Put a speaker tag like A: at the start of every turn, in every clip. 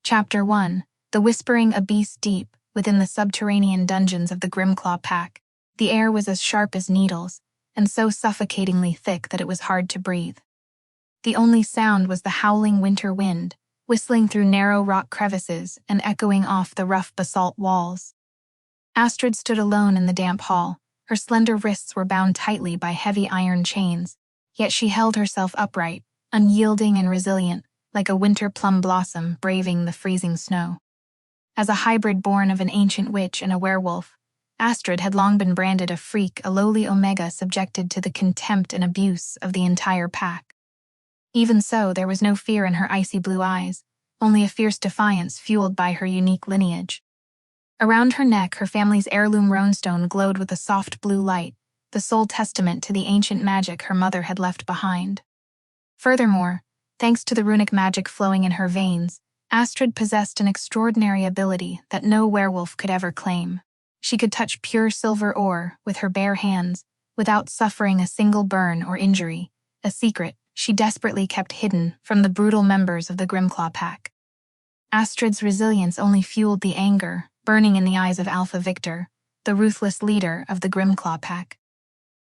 A: Chapter 1. The Whispering Abyss. Deep within the subterranean dungeons of the Grimclaw Pack, the air was as sharp as needles, and so suffocatingly thick that it was hard to breathe. The only sound was the howling winter wind, whistling through narrow rock crevices and echoing off the rough basalt walls. Astrid stood alone in the damp hall. Her slender wrists were bound tightly by heavy iron chains, yet she held herself upright, unyielding and resilient, like a winter plum blossom braving the freezing snow. As a hybrid born of an ancient witch and a werewolf, Astrid had long been branded a freak, a lowly omega subjected to the contempt and abuse of the entire pack. Even so, there was no fear in her icy blue eyes, only a fierce defiance fueled by her unique lineage. Around her neck, her family's heirloom runestone glowed with a soft blue light, the sole testament to the ancient magic her mother had left behind. Furthermore, thanks to the runic magic flowing in her veins, Astrid possessed an extraordinary ability that no werewolf could ever claim. She could touch pure silver ore with her bare hands without suffering a single burn or injury, a secret she desperately kept hidden from the brutal members of the Grimclaw Pack. Astrid's resilience only fueled the anger burning in the eyes of Alpha Victor, the ruthless leader of the Grimclaw Pack.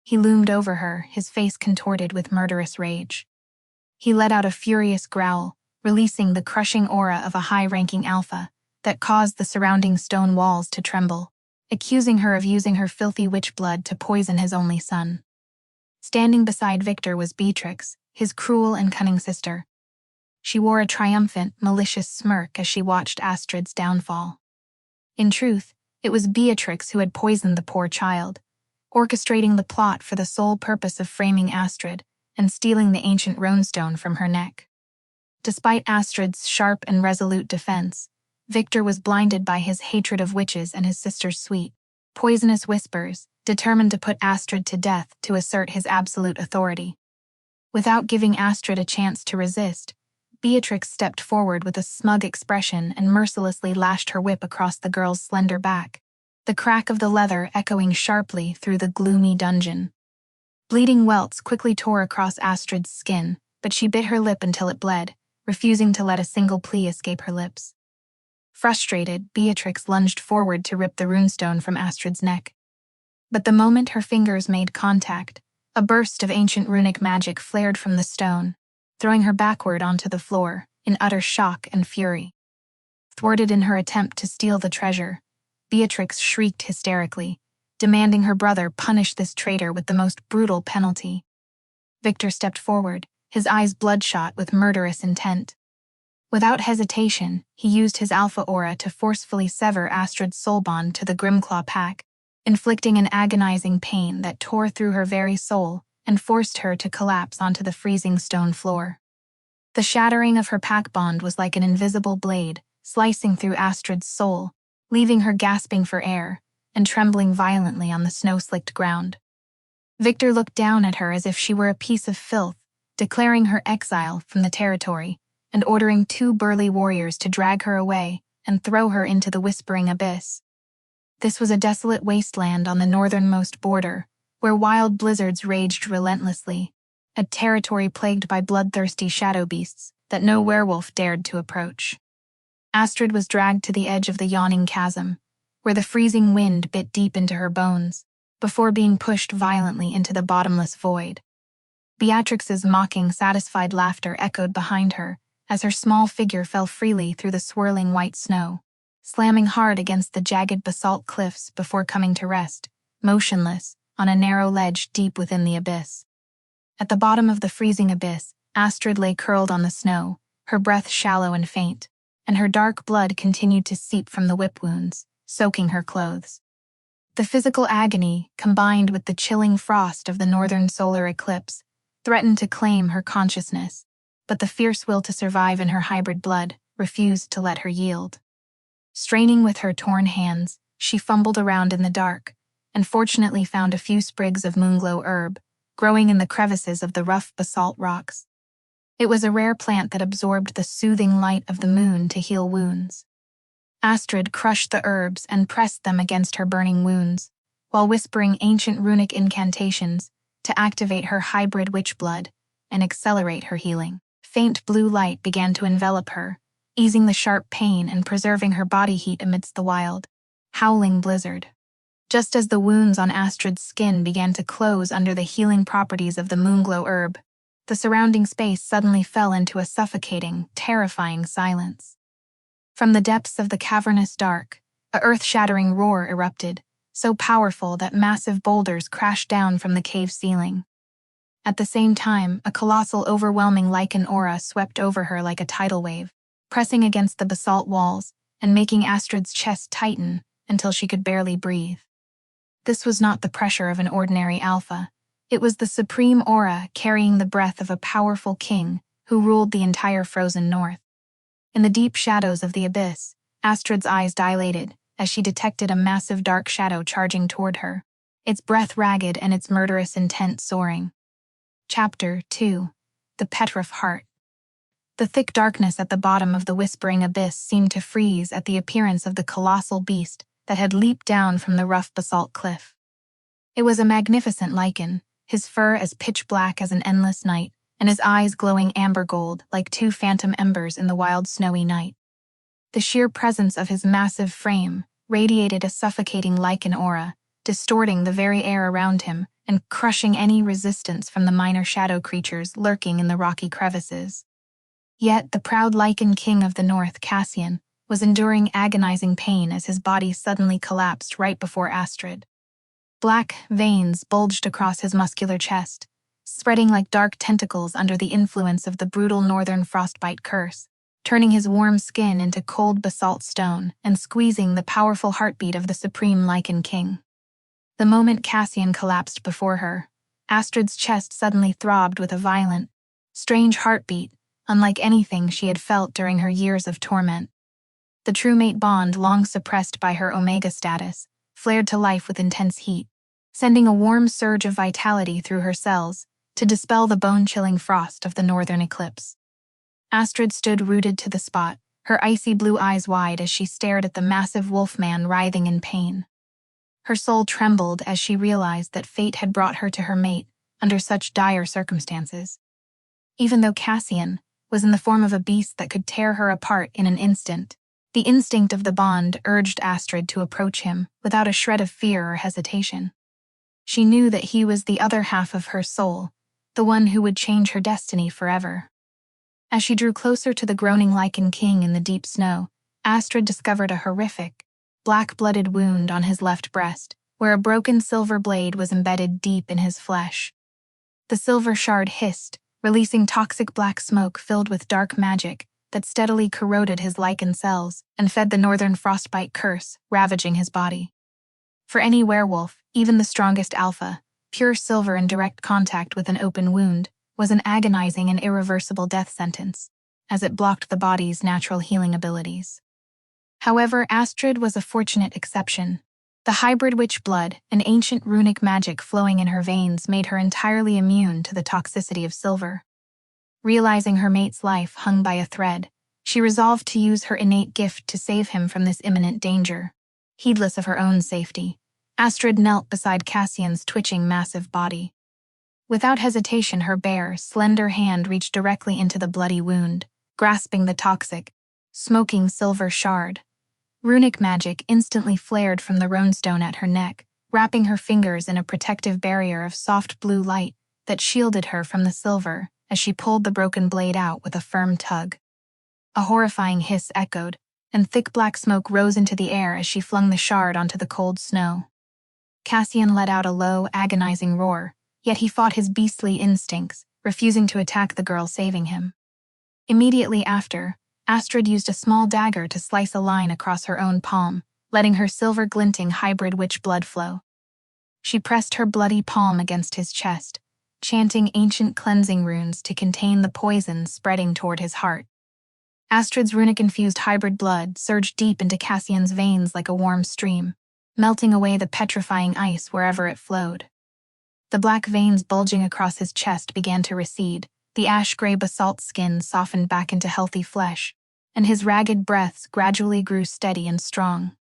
A: He loomed over her, his face contorted with murderous rage. He let out a furious growl, releasing the crushing aura of a high-ranking alpha that caused the surrounding stone walls to tremble, accusing her of using her filthy witch blood to poison his only son. Standing beside Victor was Beatrix, his cruel and cunning sister. She wore a triumphant, malicious smirk as she watched Astrid's downfall. In truth, it was Beatrix who had poisoned the poor child, orchestrating the plot for the sole purpose of framing Astrid and stealing the ancient runestone from her neck. Despite Astrid's sharp and resolute defense, Victor was blinded by his hatred of witches and his sister's sweet, poisonous whispers, determined to put Astrid to death to assert his absolute authority. Without giving Astrid a chance to resist, Beatrix stepped forward with a smug expression and mercilessly lashed her whip across the girl's slender back, the crack of the leather echoing sharply through the gloomy dungeon. Bleeding welts quickly tore across Astrid's skin, but she bit her lip until it bled, refusing to let a single plea escape her lips. Frustrated, Beatrix lunged forward to rip the runestone from Astrid's neck. But the moment her fingers made contact, a burst of ancient runic magic flared from the stone, throwing her backward onto the floor, in utter shock and fury. Thwarted in her attempt to steal the treasure, Beatrix shrieked hysterically, demanding her brother punish this traitor with the most brutal penalty. Victor stepped forward, his eyes bloodshot with murderous intent. Without hesitation, he used his alpha aura to forcefully sever Astrid's soul bond to the Grimclaw Pack, inflicting an agonizing pain that tore through her very soul and forced her to collapse onto the freezing stone floor. The shattering of her pack bond was like an invisible blade, slicing through Astrid's soul, leaving her gasping for air and trembling violently on the snow-slicked ground. Victor looked down at her as if she were a piece of filth, declaring her exile from the territory and ordering 2 burly warriors to drag her away and throw her into the Whispering Abyss. This was a desolate wasteland on the northernmost border, where wild blizzards raged relentlessly, a territory plagued by bloodthirsty shadow beasts that no werewolf dared to approach. Astrid was dragged to the edge of the yawning chasm, where the freezing wind bit deep into her bones, before being pushed violently into the bottomless void. Beatrix's mocking, satisfied laughter echoed behind her as her small figure fell freely through the swirling white snow, slamming hard against the jagged basalt cliffs before coming to rest, motionless, on a narrow ledge deep within the abyss. At the bottom of the freezing abyss, Astrid lay curled on the snow, her breath shallow and faint, and her dark blood continued to seep from the whip wounds, soaking her clothes. The physical agony, combined with the chilling frost of the northern solar eclipse, threatened to claim her consciousness, but the fierce will to survive in her hybrid blood refused to let her yield. Straining with her torn hands, she fumbled around in the dark, and fortunately found a few sprigs of moonglow herb, growing in the crevices of the rough basalt rocks. It was a rare plant that absorbed the soothing light of the moon to heal wounds. Astrid crushed the herbs and pressed them against her burning wounds, while whispering ancient runic incantations to activate her hybrid witch blood and accelerate her healing. Faint blue light began to envelop her, easing the sharp pain and preserving her body heat amidst the wild, howling blizzard. Just as the wounds on Astrid's skin began to close under the healing properties of the moonglow herb, the surrounding space suddenly fell into a suffocating, terrifying silence. From the depths of the cavernous dark, a earth-shattering roar erupted, so powerful that massive boulders crashed down from the cave ceiling. At the same time, a colossal, overwhelming lichen aura swept over her like a tidal wave, pressing against the basalt walls and making Astrid's chest tighten until she could barely breathe. This was not the pressure of an ordinary alpha. It was the supreme aura carrying the breath of a powerful king who ruled the entire frozen north. In the deep shadows of the abyss, Astrid's eyes dilated as she detected a massive dark shadow charging toward her, its breath ragged and its murderous intent soaring. Chapter 2. The Petrif Heart. The thick darkness at the bottom of the whispering abyss seemed to freeze at the appearance of the colossal beast that had leaped down from the rough basalt cliff. It was a magnificent lichen, his fur as pitch black as an endless night, and his eyes glowing amber gold like two phantom embers in the wild snowy night. The sheer presence of his massive frame radiated a suffocating lichen aura, distorting the very air around him and crushing any resistance from the minor shadow creatures lurking in the rocky crevices. Yet the proud lichen king of the north, Cassian, was enduring agonizing pain as his body suddenly collapsed right before Astrid. Black veins bulged across his muscular chest, spreading like dark tentacles under the influence of the brutal northern frostbite curse, turning his warm skin into cold basalt stone and squeezing the powerful heartbeat of the supreme lichen king. The moment Cassian collapsed before her, Astrid's chest suddenly throbbed with a violent, strange heartbeat, unlike anything she had felt during her years of torment. The true mate bond, long suppressed by her Omega status, flared to life with intense heat, sending a warm surge of vitality through her cells to dispel the bone-chilling frost of the northern eclipse. Astrid stood rooted to the spot, her icy blue eyes wide as she stared at the massive wolfman writhing in pain. Her soul trembled as she realized that fate had brought her to her mate under such dire circumstances. Even though Cassian was in the form of a beast that could tear her apart in an instant, the instinct of the bond urged Astrid to approach him without a shred of fear or hesitation. She knew that he was the other half of her soul, the one who would change her destiny forever. As she drew closer to the groaning lichen king in the deep snow, Astrid discovered a horrific, black-blooded wound on his left breast, where a broken silver blade was embedded deep in his flesh. The silver shard hissed, releasing toxic black smoke filled with dark magic that steadily corroded his lichen cells and fed the northern frostbite curse, ravaging his body. For any werewolf, even the strongest alpha, pure silver in direct contact with an open wound was an agonizing and irreversible death sentence, as it blocked the body's natural healing abilities. However, Astrid was a fortunate exception. The hybrid witch blood, an ancient runic magic flowing in her veins, made her entirely immune to the toxicity of silver. Realizing her mate's life hung by a thread, she resolved to use her innate gift to save him from this imminent danger. Heedless of her own safety, Astrid knelt beside Cassian's twitching massive body. Without hesitation, her bare, slender hand reached directly into the bloody wound, grasping the toxic, smoking silver shard. Runic magic instantly flared from the runestone at her neck, wrapping her fingers in a protective barrier of soft blue light that shielded her from the silver as she pulled the broken blade out with a firm tug. A horrifying hiss echoed, and thick black smoke rose into the air as she flung the shard onto the cold snow. Cassian let out a low, agonizing roar, yet he fought his beastly instincts, refusing to attack the girl, saving him. Immediately after, Astrid used a small dagger to slice a line across her own palm, letting her silver-glinting hybrid witch blood flow. She pressed her bloody palm against his chest, chanting ancient cleansing runes to contain the poison spreading toward his heart. Astrid's runic-infused hybrid blood surged deep into Cassian's veins like a warm stream, melting away the petrifying ice wherever it flowed. The black veins bulging across his chest began to recede, the ash-gray basalt skin softened back into healthy flesh, and his ragged breaths gradually grew steady and strong.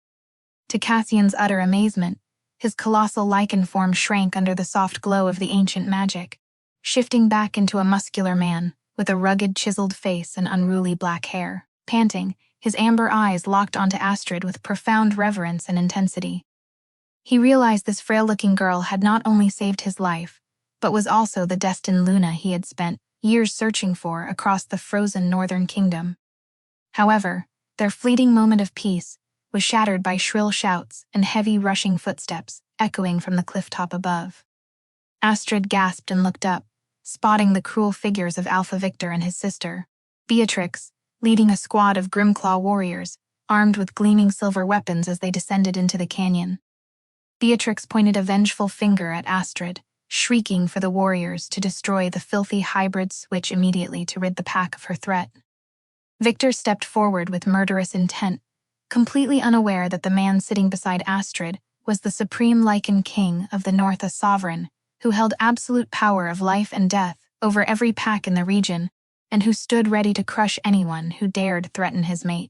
A: To Cassian's utter amazement, his colossal lichen form shrank under the soft glow of the ancient magic, shifting back into a muscular man with a rugged, chiseled face and unruly black hair. Panting, his amber eyes locked onto Astrid with profound reverence and intensity. He realized this frail-looking girl had not only saved his life, but was also the destined Luna he had spent years searching for across the frozen northern kingdom. However, their fleeting moment of peace was shattered by shrill shouts and heavy rushing footsteps echoing from the clifftop above. Astrid gasped and looked up, spotting the cruel figures of Alpha Victor and his sister, Beatrix, leading a squad of Grimclaw warriors, armed with gleaming silver weapons as they descended into the canyon. Beatrix pointed a vengeful finger at Astrid, shrieking for the warriors to destroy the filthy hybrid switch immediately to rid the pack of her threat. Victor stepped forward with murderous intent, completely unaware that the man sitting beside Astrid was the supreme Lycan King of the North, a sovereign who held absolute power of life and death over every pack in the region, and who stood ready to crush anyone who dared threaten his mate.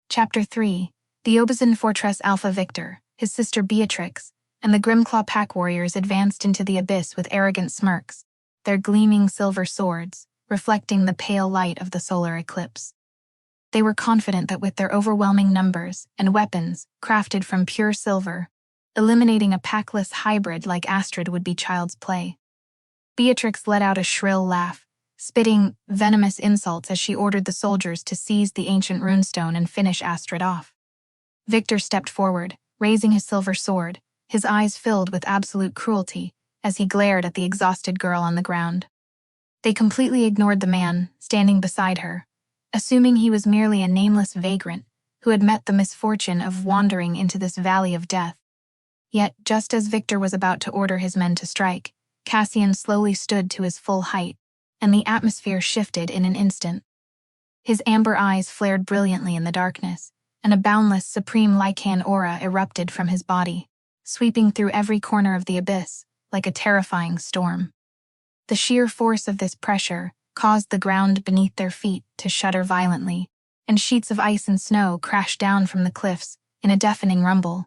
A: Chapter 3. The Obizan Fortress. Alpha Victor, his sister Beatrix, and the Grimclaw pack warriors advanced into the abyss with arrogant smirks, their gleaming silver swords reflecting the pale light of the solar eclipse. They were confident that with their overwhelming numbers and weapons crafted from pure silver, eliminating a packless hybrid like Astrid would be child's play. Beatrix let out a shrill laugh, spitting venomous insults as she ordered the soldiers to seize the ancient runestone and finish Astrid off. Victor stepped forward, raising his silver sword, his eyes filled with absolute cruelty as he glared at the exhausted girl on the ground. They completely ignored the man standing beside her, assuming he was merely a nameless vagrant who had met the misfortune of wandering into this valley of death. Yet, just as Victor was about to order his men to strike, Cassian slowly stood to his full height, and the atmosphere shifted in an instant. His amber eyes flared brilliantly in the darkness, and a boundless, supreme Lycan aura erupted from his body, sweeping through every corner of the abyss like a terrifying storm. The sheer force of this pressure caused the ground beneath their feet to shudder violently, and sheets of ice and snow crashed down from the cliffs in a deafening rumble.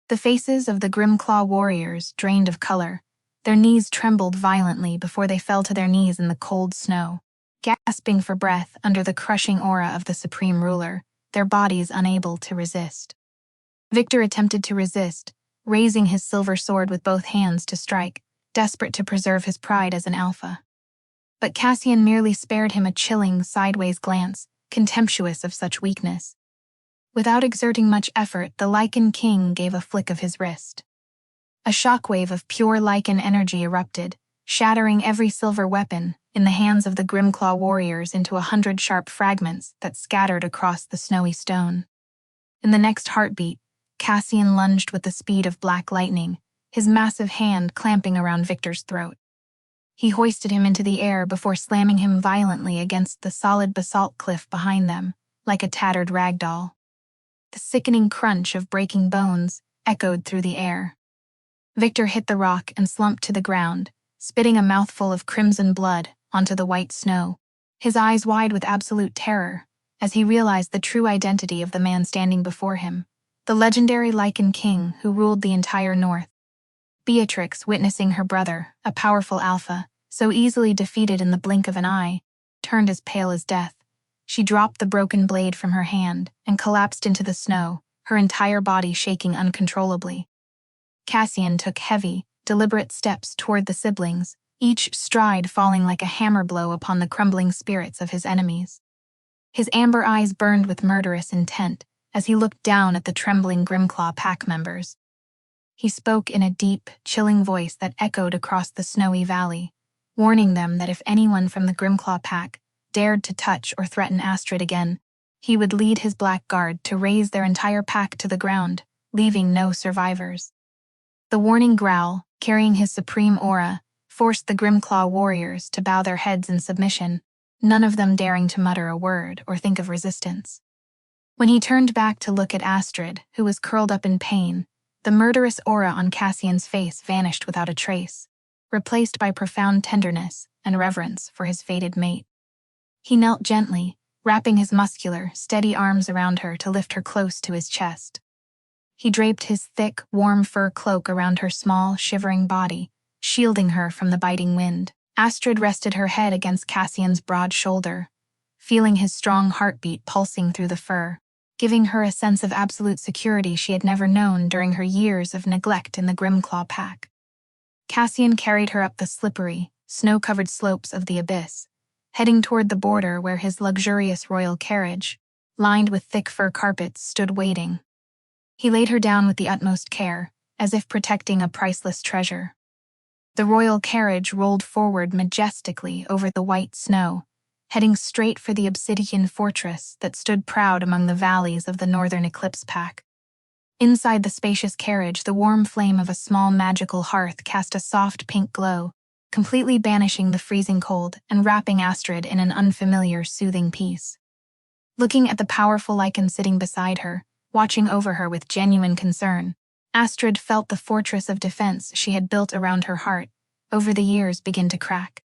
A: The faces of the Grimclaw warriors drained of color, their knees trembled violently before they fell to their knees in the cold snow, gasping for breath under the crushing aura of the supreme ruler, their bodies unable to resist. Victor attempted to resist, raising his silver sword with both hands to strike, desperate to preserve his pride as an alpha. But Cassian merely spared him a chilling, sideways glance, contemptuous of such weakness. Without exerting much effort, the Lycan King gave a flick of his wrist. A shockwave of pure Lycan energy erupted, shattering every silver weapon in the hands of the Grimclaw warriors into 100 sharp fragments that scattered across the snowy stone. In the next heartbeat, Cassian lunged with the speed of black lightning, his massive hand clamping around Victor's throat. He hoisted him into the air before slamming him violently against the solid basalt cliff behind them, like a tattered rag doll. The sickening crunch of breaking bones echoed through the air. Victor hit the rock and slumped to the ground, spitting a mouthful of crimson blood onto the white snow, his eyes wide with absolute terror as he realized the true identity of the man standing before him, the legendary Lycan King who ruled the entire North. Beatrix, witnessing her brother, a powerful alpha, so easily defeated in the blink of an eye, turned as pale as death. She dropped the broken blade from her hand and collapsed into the snow, her entire body shaking uncontrollably. Cassian took heavy, deliberate steps toward the siblings, each stride falling like a hammer blow upon the crumbling spirits of his enemies. His amber eyes burned with murderous intent as he looked down at the trembling Grimclaw pack members. He spoke in a deep, chilling voice that echoed across the snowy valley, warning them that if anyone from the Grimclaw pack dared to touch or threaten Astrid again, he would lead his black guard to raze their entire pack to the ground, leaving no survivors. The warning growl, carrying his supreme aura, forced the Grimclaw warriors to bow their heads in submission, none of them daring to mutter a word or think of resistance. When he turned back to look at Astrid, who was curled up in pain, the murderous aura on Cassian's face vanished without a trace, replaced by profound tenderness and reverence for his fated mate. He knelt gently, wrapping his muscular, steady arms around her to lift her close to his chest. He draped his thick, warm fur cloak around her small, shivering body, shielding her from the biting wind. Astrid rested her head against Cassian's broad shoulder, feeling his strong heartbeat pulsing through the fur, giving her a sense of absolute security she had never known during her years of neglect in the Grimclaw pack. Cassian carried her up the slippery, snow-covered slopes of the abyss, heading toward the border where his luxurious royal carriage, lined with thick fur carpets, stood waiting. He laid her down with the utmost care, as if protecting a priceless treasure. The royal carriage rolled forward majestically over the white snow, heading straight for the obsidian fortress that stood proud among the valleys of the Northern Eclipse Pack. Inside the spacious carriage, the warm flame of a small magical hearth cast a soft pink glow, completely banishing the freezing cold and wrapping Astrid in an unfamiliar, soothing peace. Looking at the powerful Lycan sitting beside her, watching over her with genuine concern, Astrid felt the fortress of defense she had built around her heart over the years begin to crack.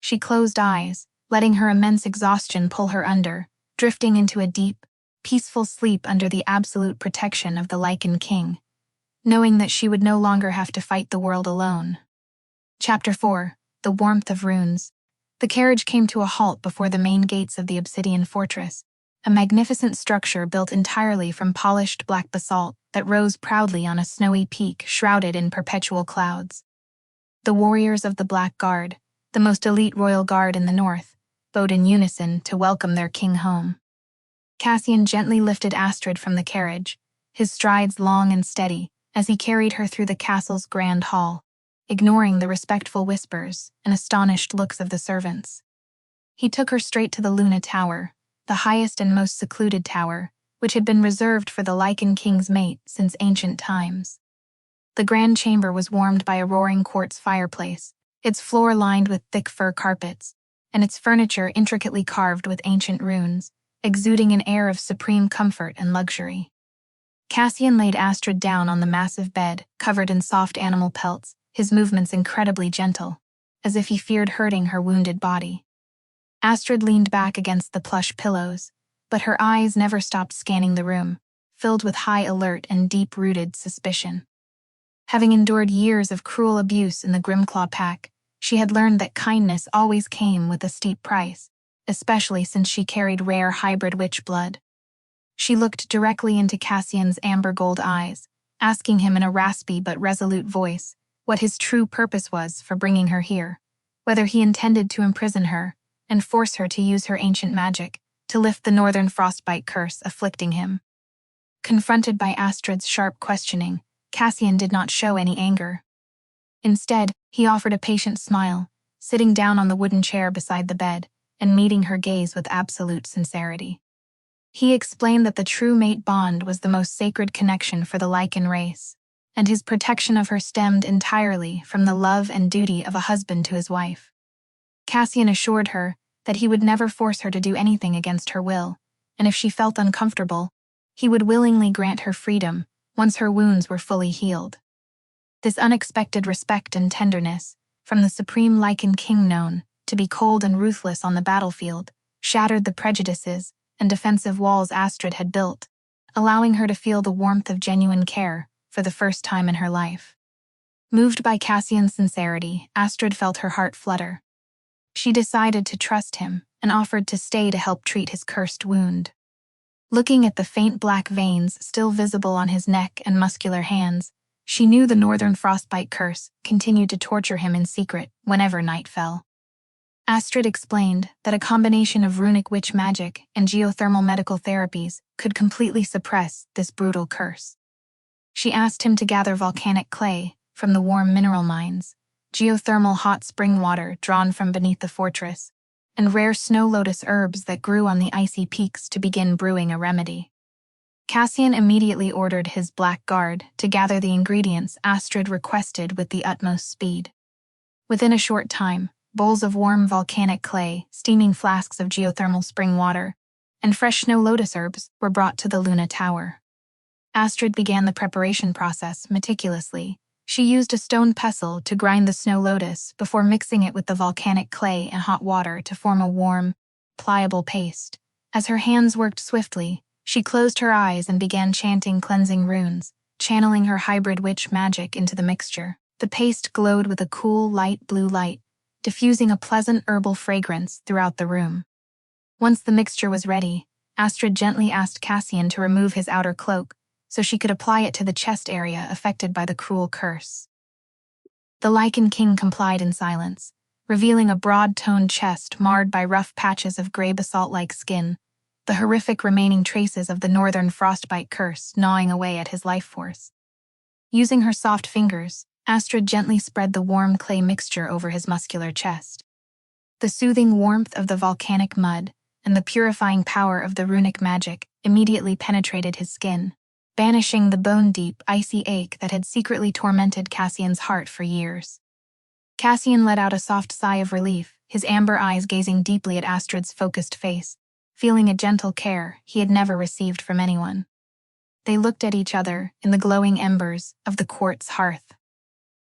A: She closed eyes, letting her immense exhaustion pull her under, drifting into a deep, peaceful sleep under the absolute protection of the Lycan King, knowing that she would no longer have to fight the world alone. Chapter 4. The Warmth of Runes. The carriage came to a halt before the main gates of the Obsidian Fortress, a magnificent structure built entirely from polished black basalt that rose proudly on a snowy peak shrouded in perpetual clouds. The warriors of the Black Guard, the most elite royal guard in the north, bowed in unison to welcome their king home. Cassian gently lifted Astrid from the carriage, his strides long and steady, as he carried her through the castle's grand hall, ignoring the respectful whispers and astonished looks of the servants. He took her straight to the Luna Tower, the highest and most secluded tower, which had been reserved for the Lycan King's mate since ancient times. The grand chamber was warmed by a roaring quartz fireplace, its floor lined with thick fur carpets, and its furniture intricately carved with ancient runes, exuding an air of supreme comfort and luxury. Cassian laid Astrid down on the massive bed, covered in soft animal pelts, his movements incredibly gentle, as if he feared hurting her wounded body. Astrid leaned back against the plush pillows, but her eyes never stopped scanning the room, filled with high alert and deep-rooted suspicion. Having endured years of cruel abuse in the Grimclaw pack, she had learned that kindness always came with a steep price, especially since she carried rare hybrid witch blood. She looked directly into Cassian's amber-gold eyes, asking him in a raspy but resolute voice what his true purpose was for bringing her here, whether he intended to imprison her and force her to use her ancient magic to lift the northern frostbite curse afflicting him. Confronted by Astrid's sharp questioning, Cassian did not show any anger. Instead, he offered a patient smile, sitting down on the wooden chair beside the bed and meeting her gaze with absolute sincerity. He explained that the true mate bond was the most sacred connection for the Lycan race, and his protection of her stemmed entirely from the love and duty of a husband to his wife. Cassian assured her that he would never force her to do anything against her will, and if she felt uncomfortable, he would willingly grant her freedom once her wounds were fully healed. This unexpected respect and tenderness, from the supreme Lycan King known to be cold and ruthless on the battlefield, shattered the prejudices and defensive walls Astrid had built, allowing her to feel the warmth of genuine care for the first time in her life. Moved by Cassian's sincerity, Astrid felt her heart flutter. She decided to trust him and offered to stay to help treat his cursed wound. Looking at the faint black veins still visible on his neck and muscular hands, she knew the northern frostbite curse continued to torture him in secret whenever night fell. Astrid explained that a combination of runic witch magic and geothermal medical therapies could completely suppress this brutal curse. She asked him to gather volcanic clay from the warm mineral mines, geothermal hot spring water drawn from beneath the fortress, and rare snow lotus herbs that grew on the icy peaks to begin brewing a remedy. Cassian immediately ordered his Black Guard to gather the ingredients Astrid requested with the utmost speed. Within a short time, bowls of warm volcanic clay, steaming flasks of geothermal spring water, and fresh snow lotus herbs were brought to the Luna Tower. Astrid began the preparation process meticulously. She used a stone pestle to grind the snow lotus before mixing it with the volcanic clay and hot water to form a warm, pliable paste. As her hands worked swiftly, she closed her eyes and began chanting cleansing runes, channeling her hybrid witch magic into the mixture. The paste glowed with a cool, light blue light, diffusing a pleasant herbal fragrance throughout the room. Once the mixture was ready, Astrid gently asked Cassian to remove his outer cloak so she could apply it to the chest area affected by the cruel curse. The Lichen King complied in silence, revealing a broad-toned chest marred by rough patches of gray basalt-like skin, the horrific remaining traces of the northern frostbite curse gnawing away at his life force. Using her soft fingers, Astrid gently spread the warm clay mixture over his muscular chest. The soothing warmth of the volcanic mud and the purifying power of the runic magic immediately penetrated his skin, banishing the bone-deep, icy ache that had secretly tormented Cassian's heart for years. Cassian let out a soft sigh of relief, his amber eyes gazing deeply at Astrid's focused face, feeling a gentle care he had never received from anyone. They looked at each other in the glowing embers of the quartz hearth.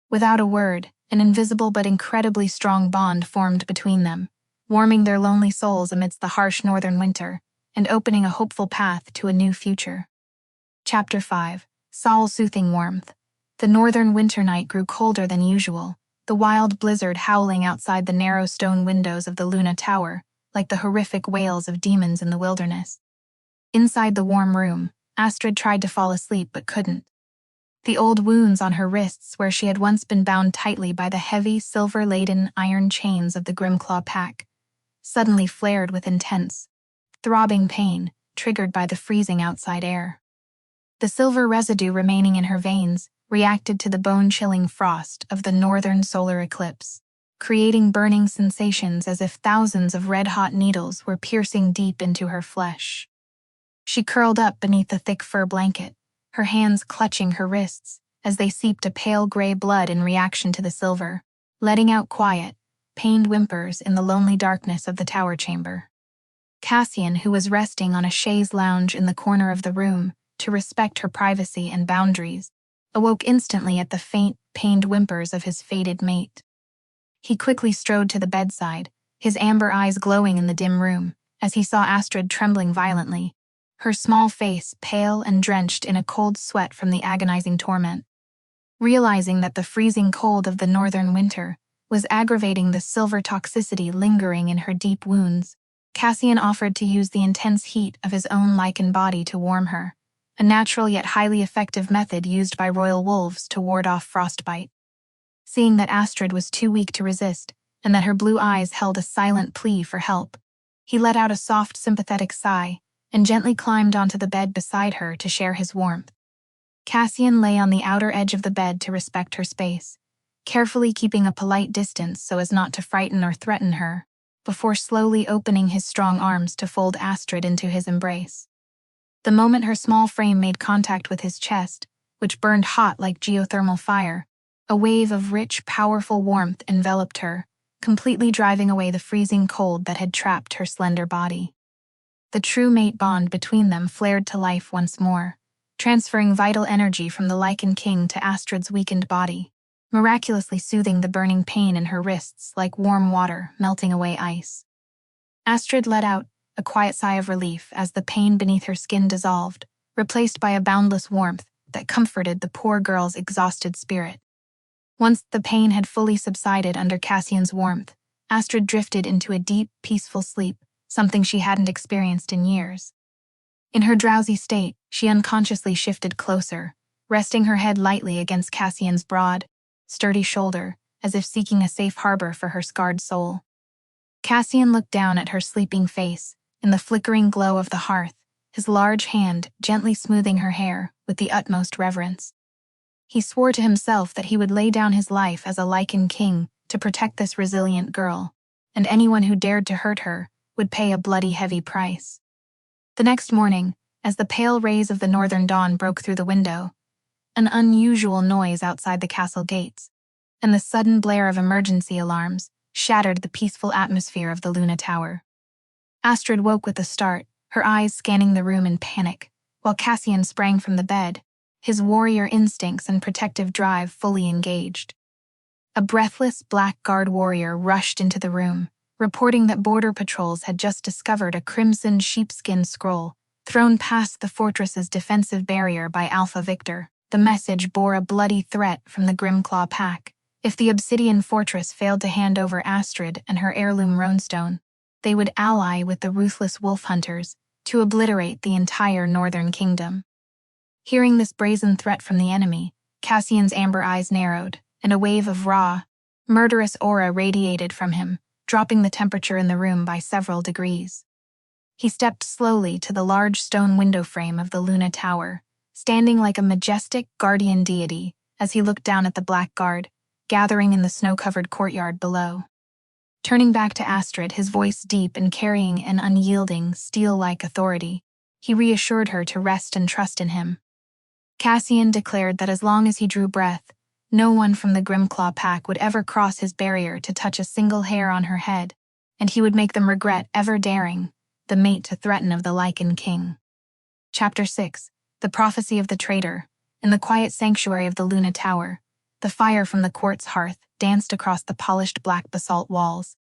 A: Without a word, an invisible but incredibly strong bond formed between them, warming their lonely souls amidst the harsh northern winter and opening a hopeful path to a new future. Chapter 5. Soul-Soothing Warmth. The northern winter night grew colder than usual, the wild blizzard howling outside the narrow stone windows of the Luna Tower, like the horrific wails of demons in the wilderness. Inside the warm room, Astrid tried to fall asleep but couldn't. The old wounds on her wrists, where she had once been bound tightly by the heavy, silver-laden iron chains of the Grimclaw pack, suddenly flared with intense, throbbing pain triggered by the freezing outside air. The silver residue remaining in her veins reacted to the bone-chilling frost of the northern solar eclipse, creating burning sensations as if thousands of red-hot needles were piercing deep into her flesh. She curled up beneath the thick fur blanket, her hands clutching her wrists as they seeped a pale gray blood in reaction to the silver, letting out quiet, pained whimpers in the lonely darkness of the tower chamber. Cassian, who was resting on a chaise lounge in the corner of the room to respect her privacy and boundaries, awoke instantly at the faint, pained whimpers of his fated mate. He quickly strode to the bedside, his amber eyes glowing in the dim room, as he saw Astrid trembling violently, her small face pale and drenched in a cold sweat from the agonizing torment. Realizing that the freezing cold of the northern winter was aggravating the silver toxicity lingering in her deep wounds, Cassian offered to use the intense heat of his own lichen body to warm her, a natural yet highly effective method used by royal wolves to ward off frostbite. Seeing that Astrid was too weak to resist, and that her blue eyes held a silent plea for help, he let out a soft, sympathetic sigh and gently climbed onto the bed beside her to share his warmth. Cassian lay on the outer edge of the bed to respect her space, carefully keeping a polite distance so as not to frighten or threaten her, before slowly opening his strong arms to fold Astrid into his embrace. The moment her small frame made contact with his chest, which burned hot like geothermal fire, a wave of rich, powerful warmth enveloped her, completely driving away the freezing cold that had trapped her slender body. The true mate bond between them flared to life once more, transferring vital energy from the Lichen King to Astrid's weakened body, miraculously soothing the burning pain in her wrists like warm water melting away ice. Astrid let out a quiet sigh of relief as the pain beneath her skin dissolved, replaced by a boundless warmth that comforted the poor girl's exhausted spirit. Once the pain had fully subsided under Cassian's warmth, Astrid drifted into a deep, peaceful sleep, something she hadn't experienced in years. In her drowsy state, she unconsciously shifted closer, resting her head lightly against Cassian's broad, sturdy shoulder, as if seeking a safe harbor for her scarred soul. Cassian looked down at her sleeping face, in the flickering glow of the hearth, his large hand gently smoothing her hair with the utmost reverence. He swore to himself that he would lay down his life as a Lichen King to protect this resilient girl, and anyone who dared to hurt her would pay a bloody heavy price. The next morning, as the pale rays of the northern dawn broke through the window, an unusual noise outside the castle gates, and the sudden blare of emergency alarms shattered the peaceful atmosphere of the Luna Tower. Astrid woke with a start, her eyes scanning the room in panic, while Cassian sprang from the bed, his warrior instincts and protective drive fully engaged. A breathless Black Guard warrior rushed into the room, reporting that border patrols had just discovered a crimson sheepskin scroll thrown past the fortress's defensive barrier by Alpha Victor. The message bore a bloody threat from the Grimclaw pack if the Obsidian Fortress failed to hand over Astrid and her heirloom runestone. they would ally with the ruthless wolf hunters to obliterate the entire northern kingdom. Hearing this brazen threat from the enemy, Cassian's amber eyes narrowed, and a wave of raw, murderous aura radiated from him, dropping the temperature in the room by several degrees. He stepped slowly to the large stone window frame of the Luna Tower, standing like a majestic guardian deity as he looked down at the Black Guard, gathering in the snow-covered courtyard below. Turning back to Astrid, his voice deep and carrying an unyielding, steel-like authority, he reassured her to rest and trust in him. Cassian declared that as long as he drew breath, no one from the Grimclaw pack would ever cross his barrier to touch a single hair on her head, and he would make them regret ever daring the mate to threaten of the Lycan King. Chapter 6. The Prophecy of the Traitor. In the quiet sanctuary of the Luna Tower, the fire from the quartz hearth danced across the polished black basalt walls.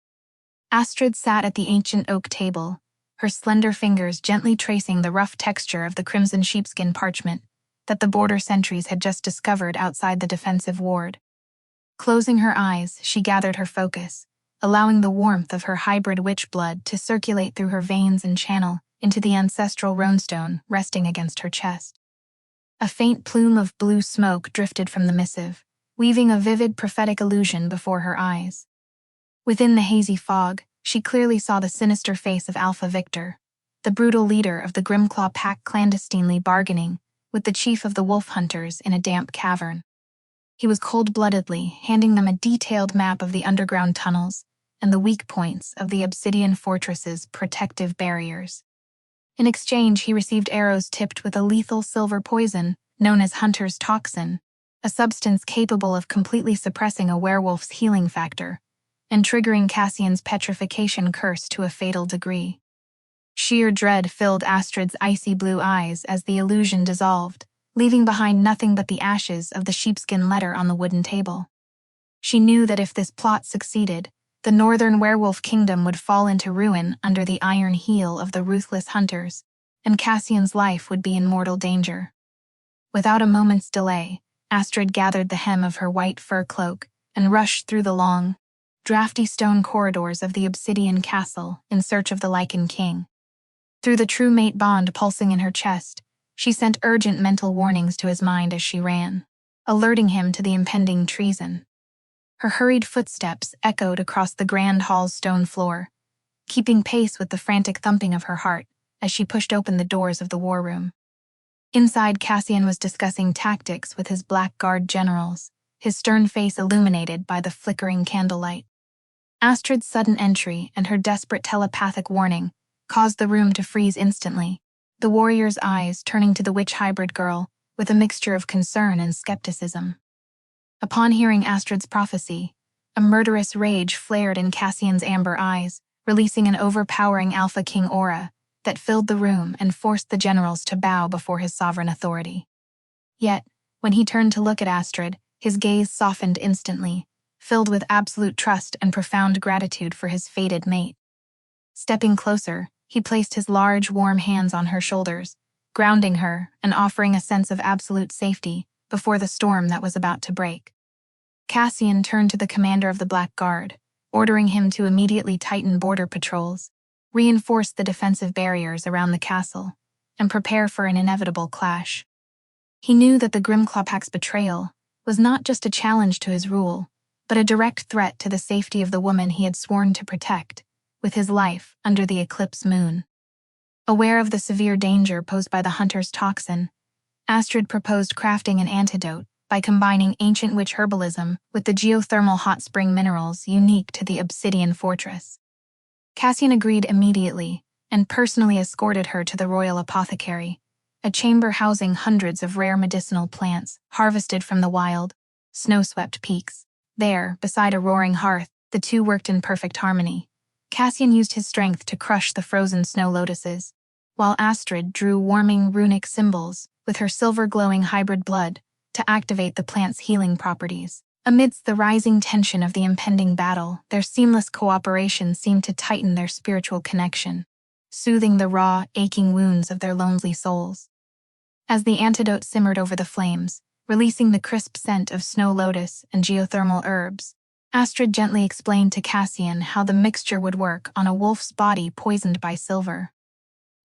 A: Astrid sat at the ancient oak table, her slender fingers gently tracing the rough texture of the crimson sheepskin parchment that the border sentries had just discovered outside the defensive ward. Closing her eyes, she gathered her focus, allowing the warmth of her hybrid witch blood to circulate through her veins and channel into the ancestral runestone resting against her chest. A faint plume of blue smoke drifted from the missive, weaving a vivid prophetic illusion before her eyes. Within the hazy fog, she clearly saw the sinister face of Alpha Victor, the brutal leader of the Grimclaw pack clandestinely bargaining with the chief of the wolf hunters in a damp cavern. He was cold-bloodedly handing them a detailed map of the underground tunnels and the weak points of the obsidian fortress's protective barriers. In exchange, he received arrows tipped with a lethal silver poison known as Hunter's Toxin, a substance capable of completely suppressing a werewolf's healing factor and triggering Cassian's petrification curse to a fatal degree. Sheer dread filled Astrid's icy blue eyes as the illusion dissolved, leaving behind nothing but the ashes of the sheepskin letter on the wooden table. She knew that if this plot succeeded, the northern werewolf kingdom would fall into ruin under the iron heel of the ruthless hunters, and Cassian's life would be in mortal danger. Without a moment's delay, Astrid gathered the hem of her white fur cloak and rushed through the long, drafty stone corridors of the obsidian castle in search of the Lycan King. Through the true mate bond pulsing in her chest, she sent urgent mental warnings to his mind as she ran, alerting him to the impending treason. Her hurried footsteps echoed across the grand hall's stone floor, keeping pace with the frantic thumping of her heart as she pushed open the doors of the war room. Inside, Cassian was discussing tactics with his Black Guard generals, his stern face illuminated by the flickering candlelight. Astrid's sudden entry and her desperate telepathic warning caused the room to freeze instantly, the warrior's eyes turning to the witch hybrid girl with a mixture of concern and skepticism. Upon hearing Astrid's prophecy, a murderous rage flared in Cassian's amber eyes, releasing an overpowering Alpha King aura that filled the room and forced the generals to bow before his sovereign authority. Yet, when he turned to look at Astrid, his gaze softened instantly, filled with absolute trust and profound gratitude for his fated mate. Stepping closer, he placed his large, warm hands on her shoulders, grounding her and offering a sense of absolute safety before the storm that was about to break. Cassian turned to the commander of the Black Guard, ordering him to immediately tighten border patrols, reinforce the defensive barriers around the castle, and prepare for an inevitable clash. He knew that the Grimclaw pack's betrayal was not just a challenge to his rule, but a direct threat to the safety of the woman he had sworn to protect, with his life under the eclipse moon. Aware of the severe danger posed by the Hunter's Toxin, Astrid proposed crafting an antidote by combining ancient witch herbalism with the geothermal hot spring minerals unique to the Obsidian Fortress. Cassian agreed immediately and personally escorted her to the Royal Apothecary, a chamber housing hundreds of rare medicinal plants harvested from the wild, snow-swept peaks. There, beside a roaring hearth, the two worked in perfect harmony. Cassian used his strength to crush the frozen snow lotuses, while Astrid drew warming runic symbols with her silver-glowing hybrid blood to activate the plant's healing properties. Amidst the rising tension of the impending battle, their seamless cooperation seemed to tighten their spiritual connection, soothing the raw, aching wounds of their lonely souls. As the antidote simmered over the flames, releasing the crisp scent of snow lotus and geothermal herbs, Astrid gently explained to Cassian how the mixture would work on a wolf's body poisoned by silver.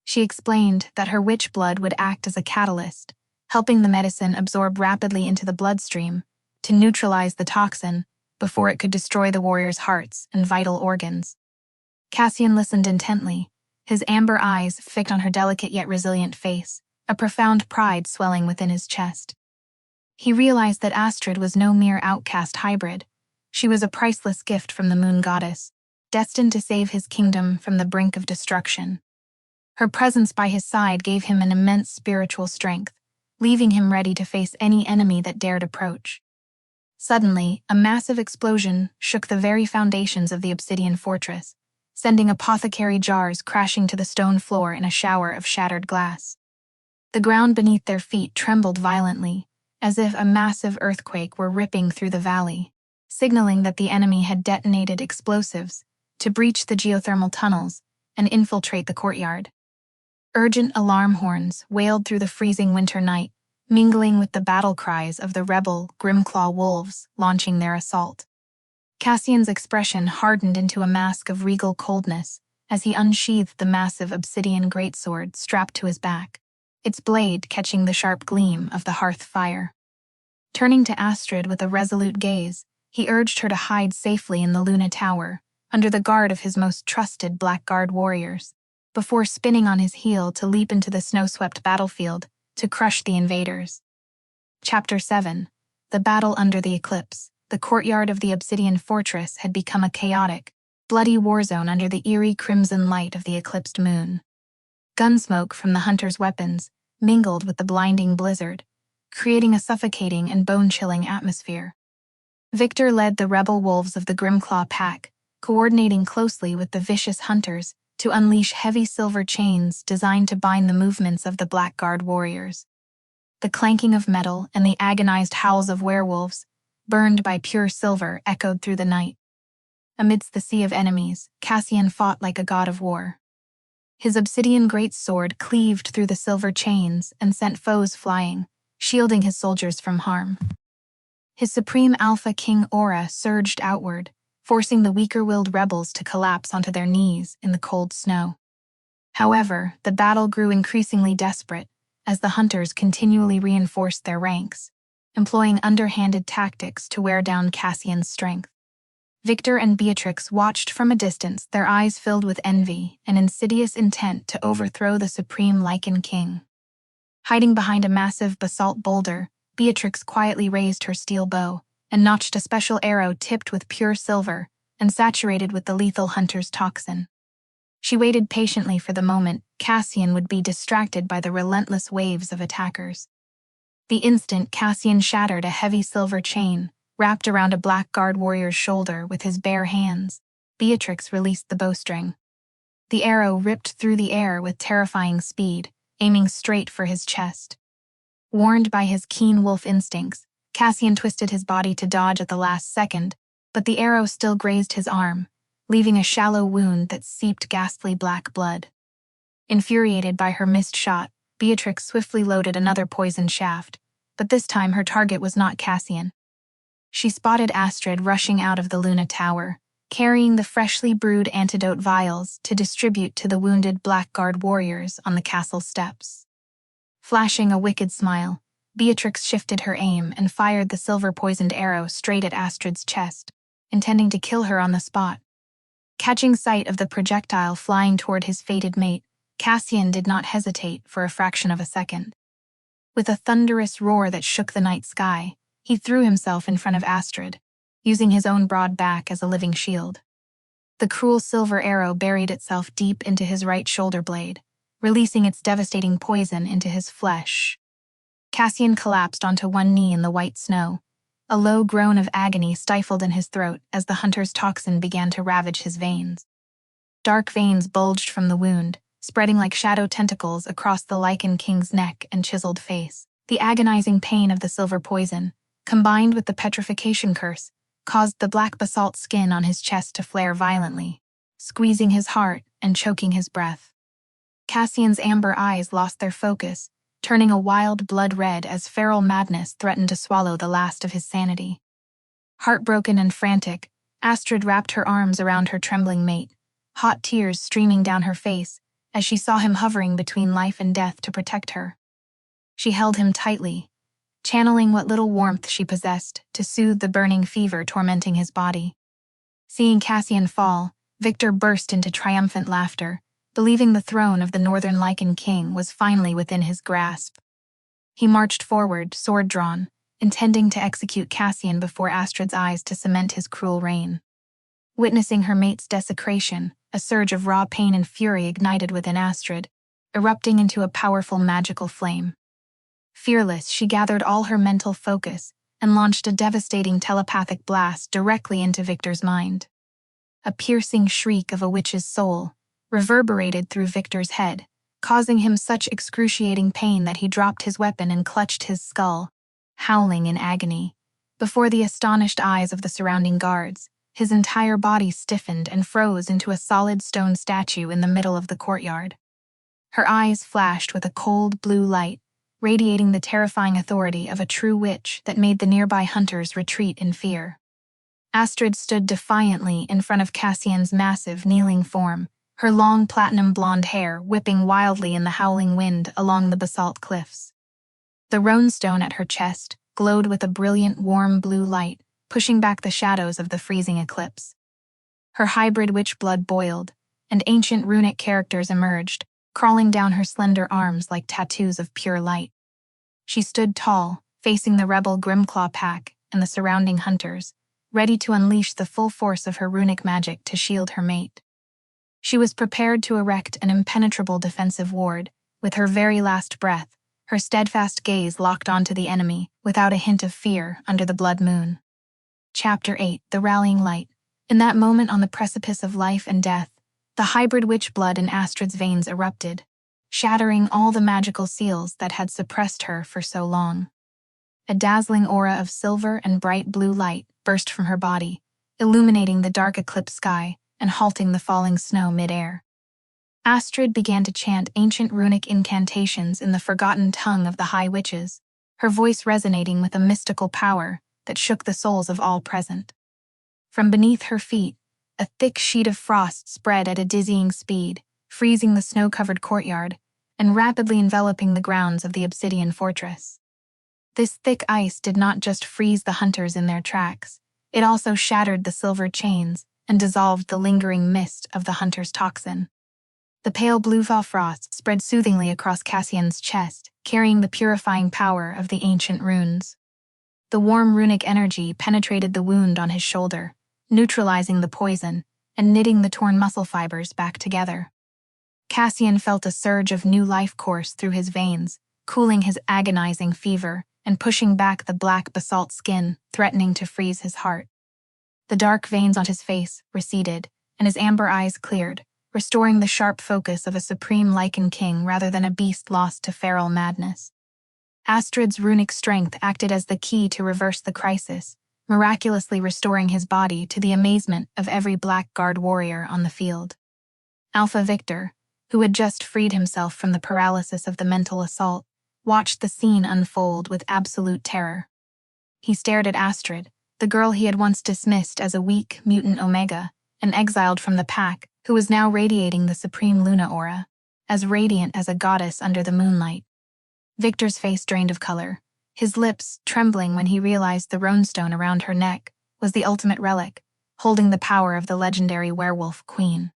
A: She explained that her witch blood would act as a catalyst, helping the medicine absorb rapidly into the bloodstream to neutralize the toxin before it could destroy the warrior's hearts and vital organs. Cassian listened intently, his amber eyes fixed on her delicate yet resilient face, a profound pride swelling within his chest. He realized that Astrid was no mere outcast hybrid. She was a priceless gift from the moon goddess, destined to save his kingdom from the brink of destruction. Her presence by his side gave him an immense spiritual strength, leaving him ready to face any enemy that dared approach. Suddenly, a massive explosion shook the very foundations of the obsidian fortress, sending apothecary jars crashing to the stone floor in a shower of shattered glass. The ground beneath their feet trembled violently, as if a massive earthquake were ripping through the valley, signaling that the enemy had detonated explosives to breach the geothermal tunnels and infiltrate the courtyard. Urgent alarm horns wailed through the freezing winter night, mingling with the battle cries of the rebel Grimclaw wolves launching their assault. Cassian's expression hardened into a mask of regal coldness as he unsheathed the massive obsidian greatsword strapped to his back, its blade catching the sharp gleam of the hearth fire. Turning to Astrid with a resolute gaze, he urged her to hide safely in the Luna Tower, under the guard of his most trusted Blackguard warriors, before spinning on his heel to leap into the snow-swept battlefield to crush the invaders. Chapter 7. The Battle Under the Eclipse. The courtyard of the Obsidian Fortress had become a chaotic, bloody war zone under the eerie crimson light of the eclipsed moon. Gunsmoke from the hunters' weapons mingled with the blinding blizzard, creating a suffocating and bone-chilling atmosphere. Victor led the rebel wolves of the Grimclaw pack, coordinating closely with the vicious hunters to unleash heavy silver chains designed to bind the movements of the Blackguard warriors. The clanking of metal and the agonized howls of werewolves, burned by pure silver, echoed through the night. Amidst the sea of enemies, Cassian fought like a god of war. His obsidian greatsword cleaved through the silver chains and sent foes flying, shielding his soldiers from harm. His supreme alpha king aura surged outward, forcing the weaker-willed rebels to collapse onto their knees in the cold snow. However, the battle grew increasingly desperate as the hunters continually reinforced their ranks, employing underhanded tactics to wear down Cassian's strength. Victor and Beatrix watched from a distance, their eyes filled with envy and insidious intent to overthrow the supreme Lycan King. Hiding behind a massive basalt boulder, Beatrix quietly raised her steel bow and notched a special arrow tipped with pure silver and saturated with the lethal hunter's toxin. She waited patiently for the moment Cassian would be distracted by the relentless waves of attackers. The instant Cassian shattered a heavy silver chain wrapped around a Blackguard warrior's shoulder with his bare hands, Beatrix released the bowstring. The arrow ripped through the air with terrifying speed, aiming straight for his chest. Warned by his keen wolf instincts, Cassian twisted his body to dodge at the last second, but the arrow still grazed his arm, leaving a shallow wound that seeped ghastly black blood. Infuriated by her missed shot, Beatrix swiftly loaded another poisoned shaft, but this time her target was not Cassian. She spotted Astrid rushing out of the Luna Tower, carrying the freshly brewed antidote vials to distribute to the wounded Blackguard warriors on the castle steps. Flashing a wicked smile, Beatrix shifted her aim and fired the silver-poisoned arrow straight at Astrid's chest, intending to kill her on the spot. Catching sight of the projectile flying toward his fated mate, Cassian did not hesitate for a fraction of a second. With a thunderous roar that shook the night sky, he threw himself in front of Astrid, using his own broad back as a living shield. The cruel silver arrow buried itself deep into his right shoulder blade, releasing its devastating poison into his flesh. Cassian collapsed onto one knee in the white snow, a low groan of agony stifled in his throat as the hunter's toxin began to ravage his veins. Dark veins bulged from the wound, spreading like shadow tentacles across the Lycan King's neck and chiseled face. The agonizing pain of the silver poison, combined with the petrification curse, caused the black basalt skin on his chest to flare violently, squeezing his heart and choking his breath. Cassian's amber eyes lost their focus, turning a wild blood red as feral madness threatened to swallow the last of his sanity. Heartbroken and frantic, Astrid wrapped her arms around her trembling mate, hot tears streaming down her face as she saw him hovering between life and death to protect her. She held him tightly, channeling what little warmth she possessed to soothe the burning fever tormenting his body. Seeing Cassian fall, Victor burst into triumphant laughter, believing the throne of the Northern Lycan King was finally within his grasp. He marched forward, sword drawn, intending to execute Cassian before Astrid's eyes to cement his cruel reign. Witnessing her mate's desecration, a surge of raw pain and fury ignited within Astrid, erupting into a powerful magical flame. Fearless, she gathered all her mental focus and launched a devastating telepathic blast directly into Victor's mind. A piercing shriek of a witch's soul reverberated through Victor's head, causing him such excruciating pain that he dropped his weapon and clutched his skull, howling in agony. Before the astonished eyes of the surrounding guards, his entire body stiffened and froze into a solid stone statue in the middle of the courtyard. Her eyes flashed with a cold blue light, radiating the terrifying authority of a true witch that made the nearby hunters retreat in fear. Astrid stood defiantly in front of Cassian's massive, kneeling form, her long platinum blonde hair whipping wildly in the howling wind along the basalt cliffs. The rune stone at her chest glowed with a brilliant, warm blue light, pushing back the shadows of the freezing eclipse. Her hybrid witch blood boiled, and ancient runic characters emerged, crawling down her slender arms like tattoos of pure light. She stood tall, facing the rebel Grimclaw pack and the surrounding hunters, ready to unleash the full force of her runic magic to shield her mate. She was prepared to erect an impenetrable defensive ward, with her very last breath, her steadfast gaze locked onto the enemy, without a hint of fear under the blood moon. Chapter 8: The Rallying Light. In that moment on the precipice of life and death, the hybrid witch blood in Astrid's veins erupted, shattering all the magical seals that had suppressed her for so long. A dazzling aura of silver and bright blue light burst from her body, illuminating the dark eclipse sky and halting the falling snow mid-air. Astrid began to chant ancient runic incantations in the forgotten tongue of the High Witches, her voice resonating with a mystical power that shook the souls of all present. From beneath her feet, a thick sheet of frost spread at a dizzying speed, freezing the snow-covered courtyard and rapidly enveloping the grounds of the obsidian fortress. This thick ice did not just freeze the hunters in their tracks, it also shattered the silver chains and dissolved the lingering mist of the hunter's toxin. The pale blue frost spread soothingly across Cassian's chest, carrying the purifying power of the ancient runes. The warm runic energy penetrated the wound on his shoulder, neutralizing the poison and knitting the torn muscle fibers back together. Cassian felt a surge of new life course through his veins, cooling his agonizing fever and pushing back the black basalt skin, threatening to freeze his heart. The dark veins on his face receded, and his amber eyes cleared, restoring the sharp focus of a supreme Lycan king rather than a beast lost to feral madness. Astrid's runic strength acted as the key to reverse the crisis, miraculously restoring his body to the amazement of every Black Guard warrior on the field. Alpha Victor, who had just freed himself from the paralysis of the mental assault, watched the scene unfold with absolute terror. He stared at Astrid, the girl he had once dismissed as a weak, mutant Omega, and exiled from the pack, who was now radiating the supreme Luna aura, as radiant as a goddess under the moonlight. Victor's face drained of color, his lips trembling when he realized the runestone around her neck was the ultimate relic, holding the power of the legendary werewolf queen.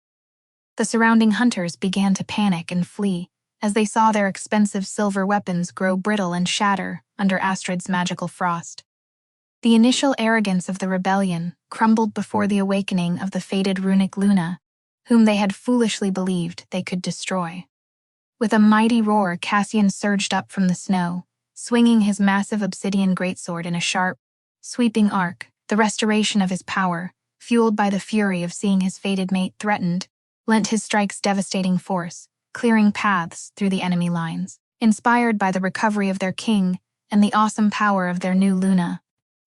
A: The surrounding hunters began to panic and flee as they saw their expensive silver weapons grow brittle and shatter under Astrid's magical frost. The initial arrogance of the rebellion crumbled before the awakening of the fated runic Luna, whom they had foolishly believed they could destroy. With a mighty roar, Cassian surged up from the snow, swinging his massive obsidian greatsword in a sharp, sweeping arc. The restoration of his power, fueled by the fury of seeing his fated mate threatened, lent his strikes devastating force, clearing paths through the enemy lines. Inspired by the recovery of their king and the awesome power of their new Luna,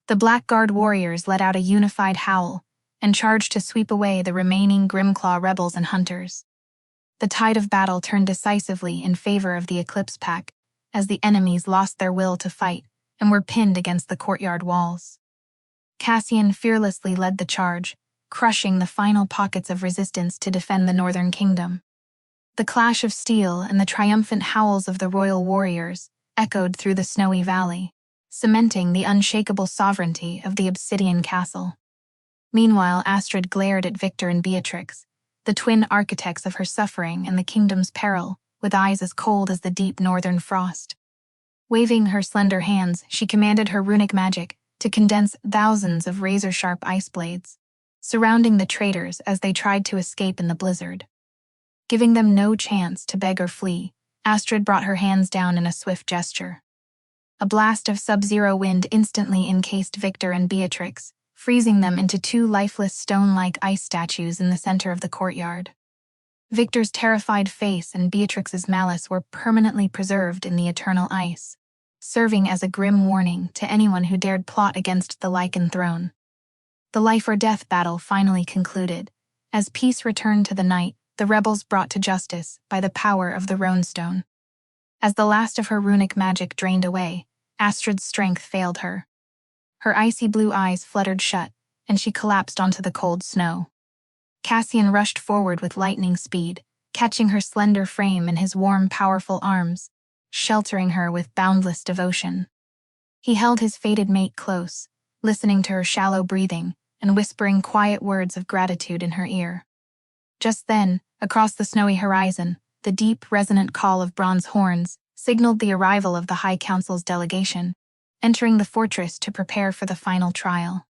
A: the Black Guard warriors let out a unified howl and charged to sweep away the remaining Grimclaw rebels and hunters. The tide of battle turned decisively in favor of the Eclipse Pack, as the enemies lost their will to fight and were pinned against the courtyard walls. Cassian fearlessly led the charge, crushing the final pockets of resistance to defend the Northern Kingdom. The clash of steel and the triumphant howls of the royal warriors echoed through the snowy valley, cementing the unshakable sovereignty of the obsidian castle. Meanwhile, Astrid glared at Victor and Beatrix, the twin architects of her suffering and the kingdom's peril, with eyes as cold as the deep northern frost. Waving her slender hands, she commanded her runic magic to condense thousands of razor-sharp ice blades, surrounding the traitors as they tried to escape in the blizzard. Giving them no chance to beg or flee, Astrid brought her hands down in a swift gesture. A blast of sub-zero wind instantly encased Victor and Beatrix, freezing them into two lifeless stone-like ice statues in the center of the courtyard. Victor's terrified face and Beatrix's malice were permanently preserved in the eternal ice, serving as a grim warning to anyone who dared plot against the Lycan throne. The life-or-death battle finally concluded. As peace returned to the night, the rebels brought to justice by the power of the Runestone. As the last of her runic magic drained away, Astrid's strength failed her. Her icy blue eyes fluttered shut, and she collapsed onto the cold snow. Cassian rushed forward with lightning speed, catching her slender frame in his warm, powerful arms, sheltering her with boundless devotion. He held his fated mate close, listening to her shallow breathing and whispering quiet words of gratitude in her ear. Just then, across the snowy horizon, the deep, resonant call of bronze horns signaled the arrival of the High Council's delegation, entering the fortress to prepare for the final trial.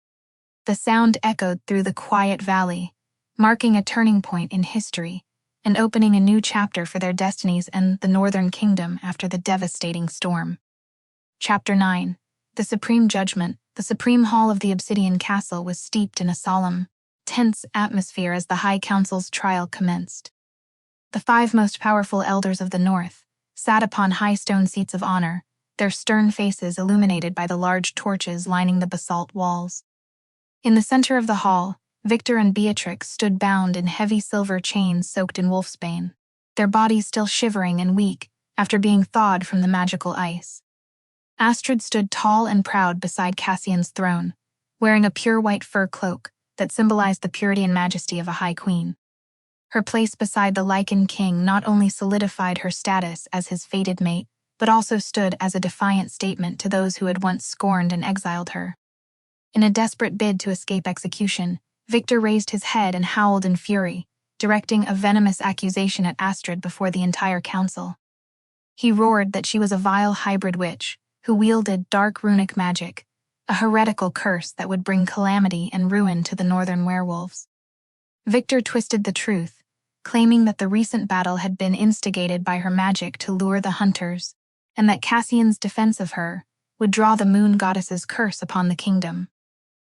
A: The sound echoed through the quiet valley, marking a turning point in history and opening a new chapter for their destinies and the Northern Kingdom after the devastating storm. Chapter 9. The Supreme Judgment. The Supreme Hall of the Obsidian Castle was steeped in a solemn, tense atmosphere as the High Council's trial commenced. The 5 most powerful elders of the North sat upon high stone seats of honor, their stern faces illuminated by the large torches lining the basalt walls. In the center of the hall, Victor and Beatrix stood bound in heavy silver chains soaked in wolfsbane, their bodies still shivering and weak after being thawed from the magical ice. Astrid stood tall and proud beside Cassian's throne, wearing a pure white fur cloak that symbolized the purity and majesty of a high queen. Her place beside the Lycan king not only solidified her status as his fated mate, but also stood as a defiant statement to those who had once scorned and exiled her. In a desperate bid to escape execution, Victor raised his head and howled in fury, directing a venomous accusation at Astrid before the entire council. He roared that she was a vile hybrid witch who wielded dark runic magic, a heretical curse that would bring calamity and ruin to the northern werewolves. Victor twisted the truth, claiming that the recent battle had been instigated by her magic to lure the hunters, and that Cassian's defense of her would draw the moon goddess's curse upon the kingdom.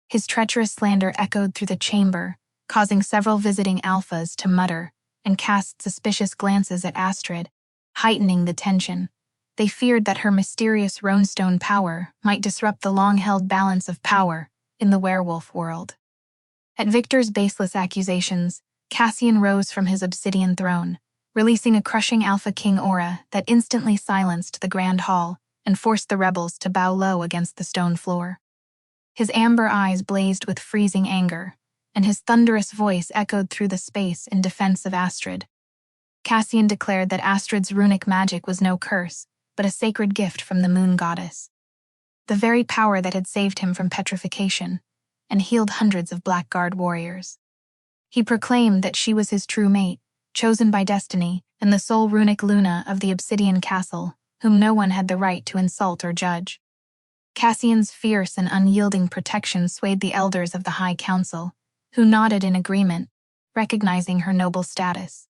A: His treacherous slander echoed through the chamber, causing several visiting alphas to mutter and cast suspicious glances at Astrid, heightening the tension. They feared that her mysterious Runestone power might disrupt the long-held balance of power in the werewolf world. At Victor's baseless accusations, Cassian rose from his obsidian throne, releasing a crushing Alpha King aura that instantly silenced the Grand Hall and forced the rebels to bow low against the stone floor. His amber eyes blazed with freezing anger, and his thunderous voice echoed through the space in defense of Astrid. Cassian declared that Astrid's runic magic was no curse, but a sacred gift from the moon goddess, the very power that had saved him from petrification and healed hundreds of Blackguard warriors. He proclaimed that she was his true mate, chosen by destiny, and the sole runic Luna of the Obsidian Castle, whom no one had the right to insult or judge. Cassian's fierce and unyielding protection swayed the elders of the High Council, who nodded in agreement, recognizing her noble status.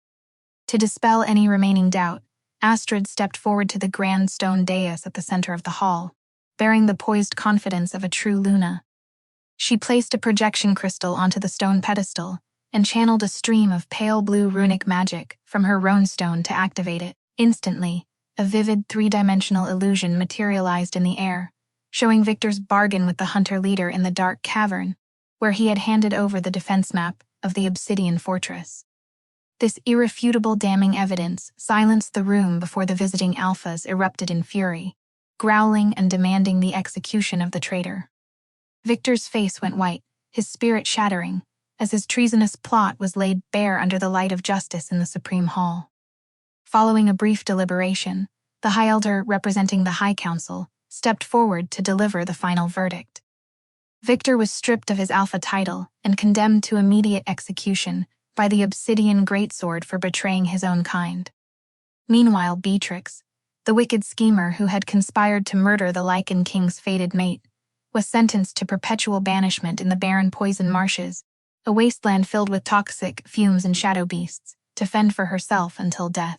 A: To dispel any remaining doubt, Astrid stepped forward to the grand stone dais at the center of the hall, bearing the poised confidence of a true Luna. She placed a projection crystal onto the stone pedestal and channeled a stream of pale blue runic magic from her Runestone to activate it. Instantly, a vivid 3-dimensional illusion materialized in the air, showing Victor's bargain with the hunter leader in the dark cavern, where he had handed over the defense map of the Obsidian Fortress. This irrefutable damning evidence silenced the room before the visiting alphas erupted in fury, growling and demanding the execution of the traitor. Victor's face went white, his spirit shattering, as his treasonous plot was laid bare under the light of justice in the Supreme Hall. Following a brief deliberation, the High Elder representing the High Council stepped forward to deliver the final verdict. Victor was stripped of his Alpha title and condemned to immediate execution by the Obsidian Greatsword for betraying his own kind. Meanwhile, Beatrix, the wicked schemer who had conspired to murder the Lichen King's fated mate, was sentenced to perpetual banishment in the barren poison marshes, a wasteland filled with toxic fumes and shadow beasts, to fend for herself until death.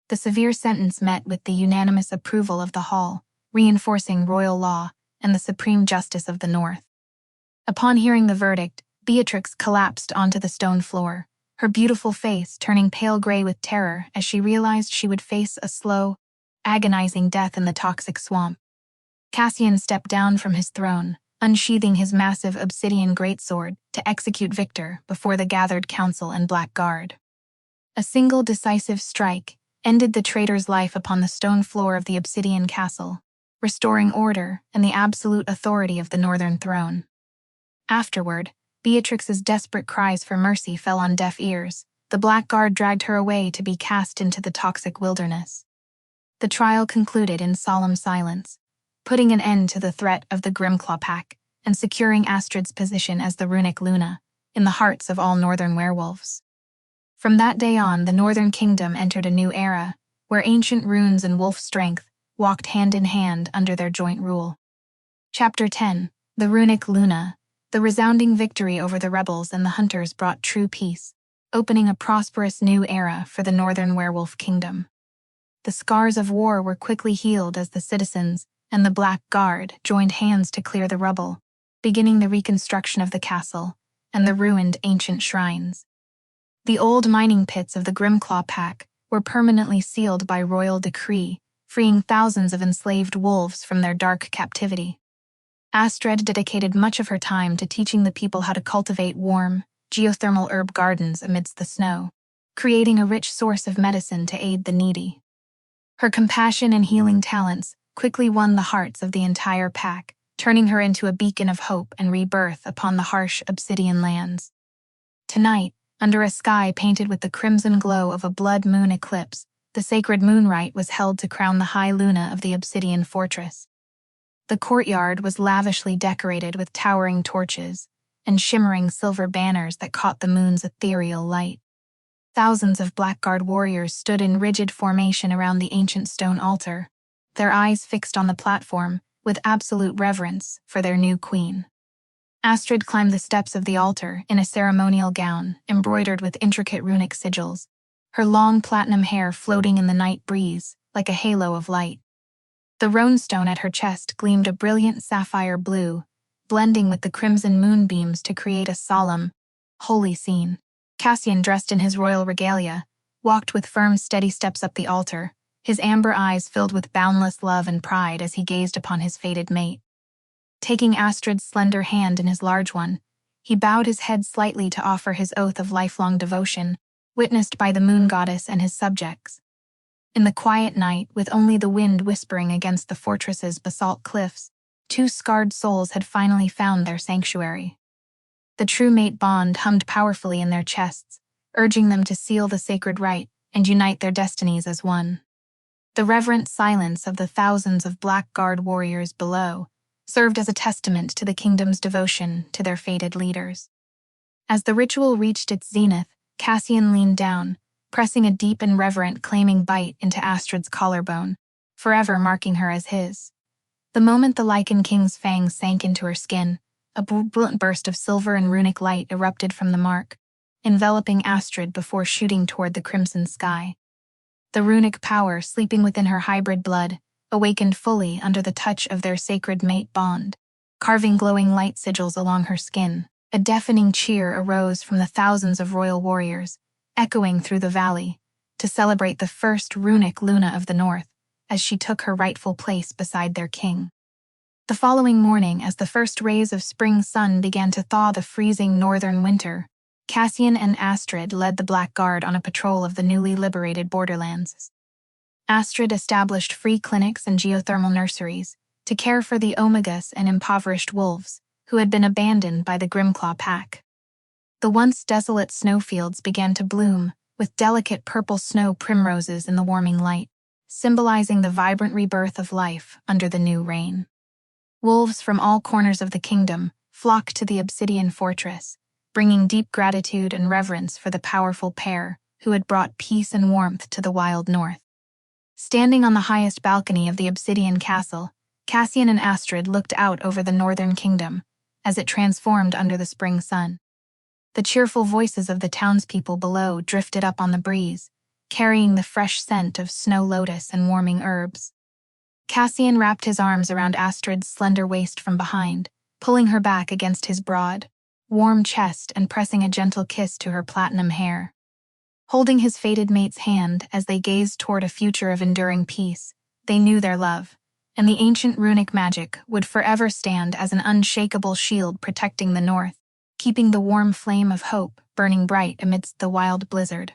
A: The severe sentence met with the unanimous approval of the Hall, reinforcing royal law and the supreme justice of the North. Upon hearing the verdict, Beatrix collapsed onto the stone floor, her beautiful face turning pale gray with terror as she realized she would face a slow, agonizing death in the toxic swamp. Cassian stepped down from his throne, unsheathing his massive obsidian greatsword to execute Victor before the gathered council and Black Guard. A single decisive strike ended the traitor's life upon the stone floor of the obsidian castle, restoring order and the absolute authority of the Northern Throne. Afterward, Beatrix's desperate cries for mercy fell on deaf ears. The Black Guard dragged her away to be cast into the toxic wilderness. The trial concluded in solemn silence, putting an end to the threat of the Grimclaw Pack and securing Astrid's position as the Runic Luna in the hearts of all northern werewolves. From that day on, the Northern Kingdom entered a new era, where ancient runes and wolf strength walked hand in hand under their joint rule. Chapter 10: The Runic Luna. The resounding victory over the rebels and the hunters brought true peace, opening a prosperous new era for the Northern Werewolf Kingdom. The scars of war were quickly healed as the citizens and the Black Guard joined hands to clear the rubble, beginning the reconstruction of the castle and the ruined ancient shrines. The old mining pits of the Grimclaw Pack were permanently sealed by royal decree, freeing thousands of enslaved wolves from their dark captivity. Astrid dedicated much of her time to teaching the people how to cultivate warm, geothermal herb gardens amidst the snow, creating a rich source of medicine to aid the needy. Her compassion and healing talents quickly won the hearts of the entire pack, turning her into a beacon of hope and rebirth upon the harsh obsidian lands. Tonight, under a sky painted with the crimson glow of a blood moon eclipse, the sacred moon rite was held to crown the High Luna of the Obsidian Fortress. The courtyard was lavishly decorated with towering torches and shimmering silver banners that caught the moon's ethereal light. Thousands of Blackguard warriors stood in rigid formation around the ancient stone altar, their eyes fixed on the platform with absolute reverence for their new queen. Astrid climbed the steps of the altar in a ceremonial gown embroidered with intricate runic sigils, her long platinum hair floating in the night breeze like a halo of light. The rune stone at her chest gleamed a brilliant sapphire blue, blending with the crimson moonbeams to create a solemn, holy scene. Cassian, dressed in his royal regalia, walked with firm, steady steps up the altar, his amber eyes filled with boundless love and pride as he gazed upon his fated mate. Taking Astrid's slender hand in his large one, he bowed his head slightly to offer his oath of lifelong devotion, witnessed by the moon goddess and his subjects. In the quiet night, with only the wind whispering against the fortress's basalt cliffs, two scarred souls had finally found their sanctuary. The true mate bond hummed powerfully in their chests, urging them to seal the sacred rite and unite their destinies as one. The reverent silence of the thousands of Blackguard warriors below served as a testament to the kingdom's devotion to their fated leaders. As the ritual reached its zenith, Cassian leaned down, pressing a deep and reverent claiming bite into Astrid's collarbone, forever marking her as his. The moment the Lichen King's fangs sank into her skin, a brilliant burst of silver and runic light erupted from the mark, enveloping Astrid before shooting toward the crimson sky. The runic power sleeping within her hybrid blood awakened fully under the touch of their sacred mate bond, carving glowing light sigils along her skin. A deafening cheer arose from the thousands of royal warriors, echoing through the valley, to celebrate the first runic Luna of the North, as she took her rightful place beside their king. The following morning, as the first rays of spring sun began to thaw the freezing northern winter, Cassian and Astrid led the Blackguard on a patrol of the newly liberated borderlands. Astrid established free clinics and geothermal nurseries to care for the omegas and impoverished wolves who had been abandoned by the Grimclaw Pack. The once desolate snowfields began to bloom, with delicate purple snow primroses in the warming light, symbolizing the vibrant rebirth of life under the new rain. Wolves from all corners of the kingdom flocked to the obsidian fortress, bringing deep gratitude and reverence for the powerful pair who had brought peace and warmth to the wild north. Standing on the highest balcony of the obsidian castle, Cassian and Astrid looked out over the northern kingdom as it transformed under the spring sun. The cheerful voices of the townspeople below drifted up on the breeze, carrying the fresh scent of snow lotus and warming herbs. Cassian wrapped his arms around Astrid's slender waist from behind, pulling her back against his broad, warm chest and pressing a gentle kiss to her platinum hair. Holding his fated mate's hand as they gazed toward a future of enduring peace, they knew their love, and the ancient runic magic would forever stand as an unshakable shield protecting the north, keeping the warm flame of hope burning bright amidst the wild blizzard.